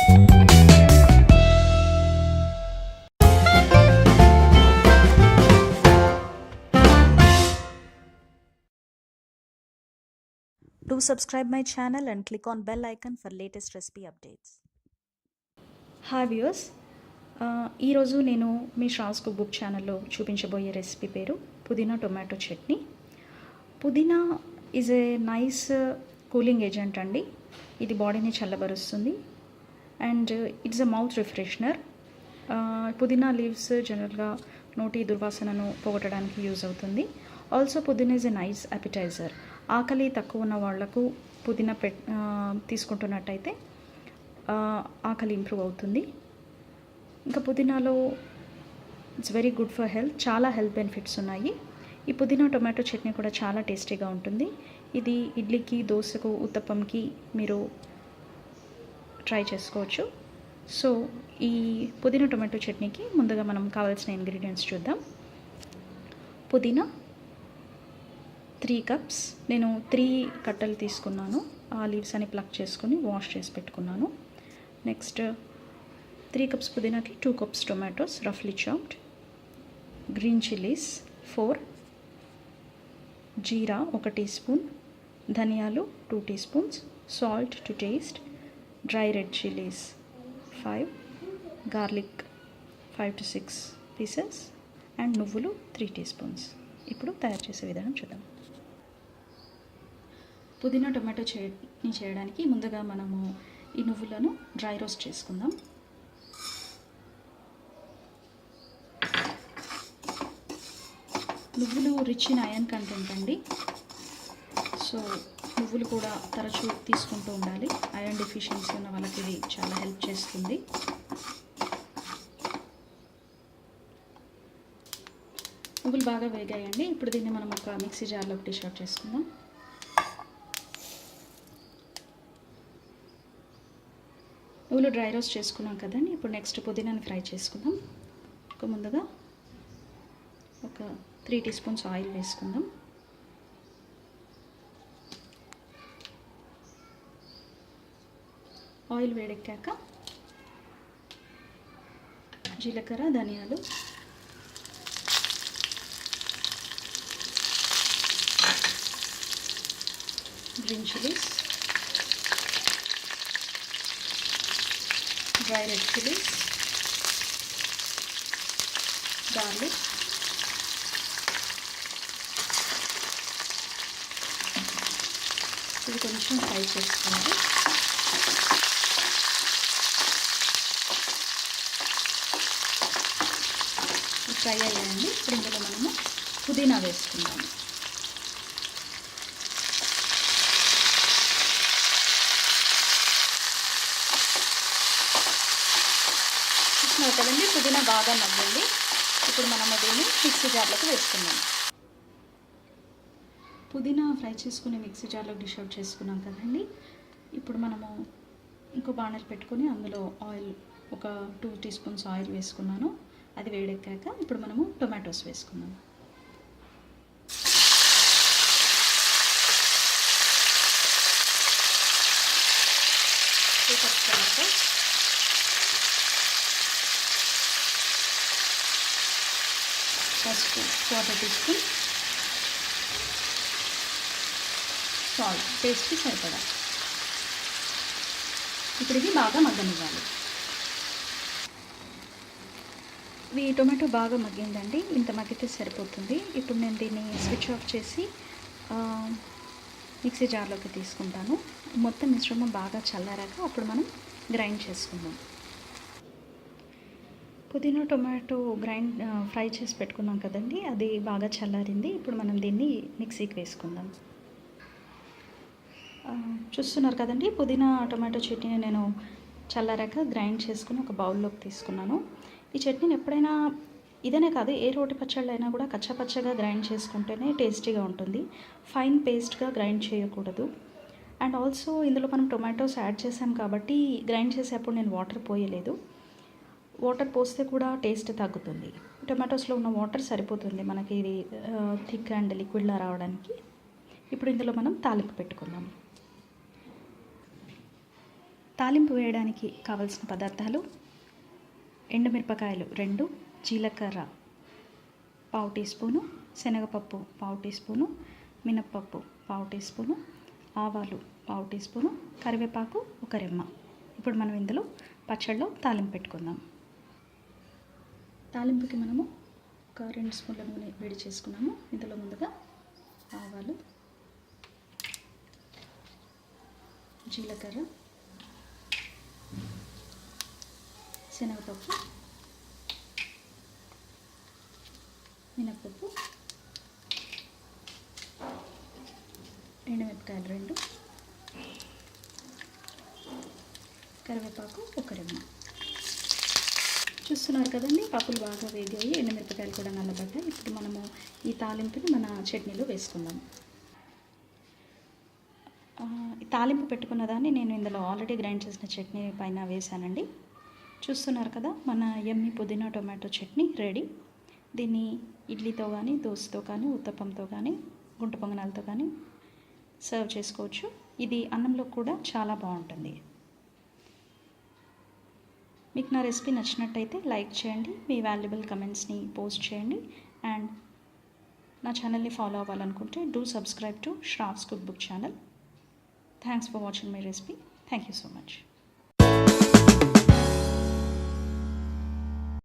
Do subscribe my channel and click on bell icon for latest recipe updates. Hi viewers, ఈరోజు నేను మీ Shravs cook book ఛానల్లో చూపించబోయే recipe పేరు పుదీనా టొమాటో చట్నీ. పుదీనా is a nice cooling agent అండి. ఇది బాడీని చల్లబరుస్తుంది అండ్ ఇట్స్ ఎ మౌత్ రిఫ్రెషనర్. పుదీనా లీవ్స్ జనరల్గా నోటి దుర్వాసనను పోగొట్టడానికి యూజ్ అవుతుంది. ఆల్సో పుదీనా ఈజ్ ఎ నైస్ అపిటైజర్. ఆకలి తక్కువ ఉన్న వాళ్లకు పుదీనా తీసుకుంటున్నట్టయితే ఆకలి ఇంప్రూవ్ అవుతుంది. ఇంకా పుదీనాలో it's very good for health, చాలా హెల్త్ బెనిఫిట్స్ ఉన్నాయి. ఈ పుదీనా టొమాటో చట్నీ కూడా చాలా టేస్టీగా ఉంటుంది. ఇది ఇడ్లీకి, దోసకు, ఉత్తప్పంకి మీరు ట్రై చేసుకోవచ్చు. సో ఈ పుదీనా టొమాటో చట్నీకి ముందుగా మనం కావాల్సిన ఇంగ్రీడియంట్స్ చూద్దాం. పుదీనా 3 కప్స్, నేను 3 కట్టలు తీసుకున్నాను. ఆ లీవ్స్ అని ప్లక్ చేసుకొని వాష్ చేసి పెట్టుకున్నాను. నెక్స్ట్ 3 కప్స్ పుదీనాకి 2 కప్స్ టొమాటోస్ రఫ్లీ chopped, green chillies 4, jeera 1 teaspoon, ధనియాలు 2 teaspoons, salt to taste, dry red chillies 5, garlic 5 to 6 pieces and నువ్వులు 3 టీ స్పూన్స్. ఇప్పుడు తయారు చేసే విధానం చూద్దాం. పుదీనా టొమాటో చట్నీ చేయడానికి ముందుగా మనము ఈ నువ్వులను డ్రై రోస్ట్ చేసుకుందాం. నువ్వులు రిచ్ ఇన్ ఐరన్ కంటెంట్ అండి. సో నువ్వులు కూడా తరచూ తీసుకుంటూ ఉండాలి. ఐరన్ డెఫిషియన్సీ ఉన్న వాళ్ళకి ఇది చాలా హెల్ప్ చేస్తుంది. నువ్వులు బాగా వేగాయండి. ఇప్పుడు దీన్ని మనం ఒక మిక్సీ జార్లోకి డిష్ అవుట్ చేసుకుందాం. నువ్వులు డ్రై రోస్ట్ చేసుకున్నాం కదండి. ఇప్పుడు నెక్స్ట్ పుదీనాని ఫ్రై చేసుకుందాం. ముందుగా ఒక 3 టీ స్పూన్స్ ఆయిల్ వేసుకుందాం. ఆయిల్ వేడెక్కాక జీలకర్ర, ధనియాలు, green chillies, dry red chillies, garlic, ఇది కొంచెం ఫ్రై చేసుకోవాలి. ఫ్రై అయ్యాయండి. ఇప్పుడు ఇందులో మనము పుదీనా వేసుకుందాము. కదండి, పుదీనా బాగా మగ్గింది. ఇప్పుడు మనము దీన్ని మిక్సీ జార్లోకి వేసుకుందాం. పుదీనా ఫ్రై చేసుకుని మిక్సీ జార్లోకి డిష్ అవుట్ చేసుకున్నాం కదండి. ఇప్పుడు మనము ఇంకో బాణలు పెట్టుకొని అందులో ఆయిల్ ఒక 2 టీ స్పూన్స్ ఆయిల్ వేసుకున్నాను. అది వేడెక్కాక ఇప్పుడు మనము టొమాటోస్ వేసుకుందాం. ఫస్ట్ 1/4 టీ స్పూన్ సాల్ట్, టేస్ట్కి సరిపడా. ఇప్పుడు ఇది బాగా మగ్గనివ్వాలి. ఈ టొమాటో బాగా మగ్గిందండి. ఇంత మగ్గితే సరిపోతుంది. ఇప్పుడు నేను దీన్ని స్విచ్ ఆఫ్ చేసి మిక్సీ జార్లోకి తీసుకుంటాను. మొత్తం మిశ్రమం బాగా చల్లారాక అప్పుడు మనం గ్రైండ్ చేసుకుందాం. పుదీనా టొమాటో ఫ్రై చేసి పెట్టుకున్నాం కదండి, అది బాగా చల్లారింది. ఇప్పుడు మనం దీన్ని మిక్సీకి వేసుకుందాం. చూస్తున్నారు కదండి, పుదీనా టొమాటో చట్నీని నేను చల్లారాక గ్రైండ్ చేసుకుని ఒక బౌల్లోకి తీసుకున్నాను. ఈ చట్నీని ఎప్పుడైనా ఇదనే కాదు, ఏ రోటి పచ్చళ్ళు అయినా కూడా కచ్చాపచ్చగా గ్రైండ్ చేసుకుంటేనే టేస్టీగా ఉంటుంది. ఫైన్ పేస్ట్గా గ్రైండ్ చేయకూడదు. అండ్ ఆల్సో ఇందులో మనం టొమాటోస్ యాడ్ చేసాం కాబట్టి గ్రైండ్ చేసేటప్పుడు నేను వాటర్ పోయలేదు. వాటర్ పోస్తే కూడా టేస్ట్ తగ్గుతుంది. టొమాటోస్లో ఉన్న వాటర్ సరిపోతుంది మనకి ఇది థిక్ అండ్ లిక్విడ్లా రావడానికి. ఇప్పుడు ఇందులో మనం తాలింపు పెట్టుకుందాం. తాలింపు వేయడానికి కావలసిన పదార్థాలు: ఎండుమిరపకాయలు 2, జీలకర్ర పావు టీ స్పూను, శనగపప్పు పావు టీ స్పూను, మినప్పప్పు పావు టీ స్పూను, ఆవాలు పావు టీ స్పూను, కరివేపాకు ఒక రెమ్మ. ఇప్పుడు మనం ఇందులో పచ్చడిలో తాలింపు పెట్టుకుందాం. తాలింపుకి మనము ఒక 2 స్పూన్ల నూనె వేడి చేసుకున్నాము. ఇందులో ముందుగా ఆవాలు, జీలకర్ర, శనగపప్పు, మినప్పప్పు, ఎండుమిరపకాయలు 2, కరివేపాకు ఒక రెమ్మ. చూస్తున్నారు కదండి, పప్పులు బాగా వేగాయి, ఎండుమిరపకాయలు కూడా నల్లబడ్డాయి. ఇప్పుడు మనము ఈ తాలింపుని మన చట్నీలో వేసుకుందాం. ఈ తాలింపు పెట్టుకున్న దాన్ని నేను ఇందులో ఆల్రెడీ గ్రైండ్ చేసిన చట్నీ పైన వేసానండి. చూస్తున్నారు కదా, మన యమ్మీ పుదీనా టొమాటో చట్నీ రెడీ. దీన్ని ఇడ్లీతో కానీ, దోసతో కానీ, ఉత్తప్పంతో కానీ, గుంట పొంగనాలతో కానీ సర్వ్ చేసుకోవచ్చు. ఇది అన్నంలో కూడా చాలా బాగుంటుంది. మీకు నా రెసిపీ నచ్చినట్టయితే లైక్ చేయండి, మీ వాల్యుబుల్ కమెంట్స్ని పోస్ట్ చేయండి. అండ్ నా ఛానల్ని ఫాలో అవ్వాలనుకుంటే do subscribe to Sravs cook book channel. Thanks for watching my recipe. Thank you so much.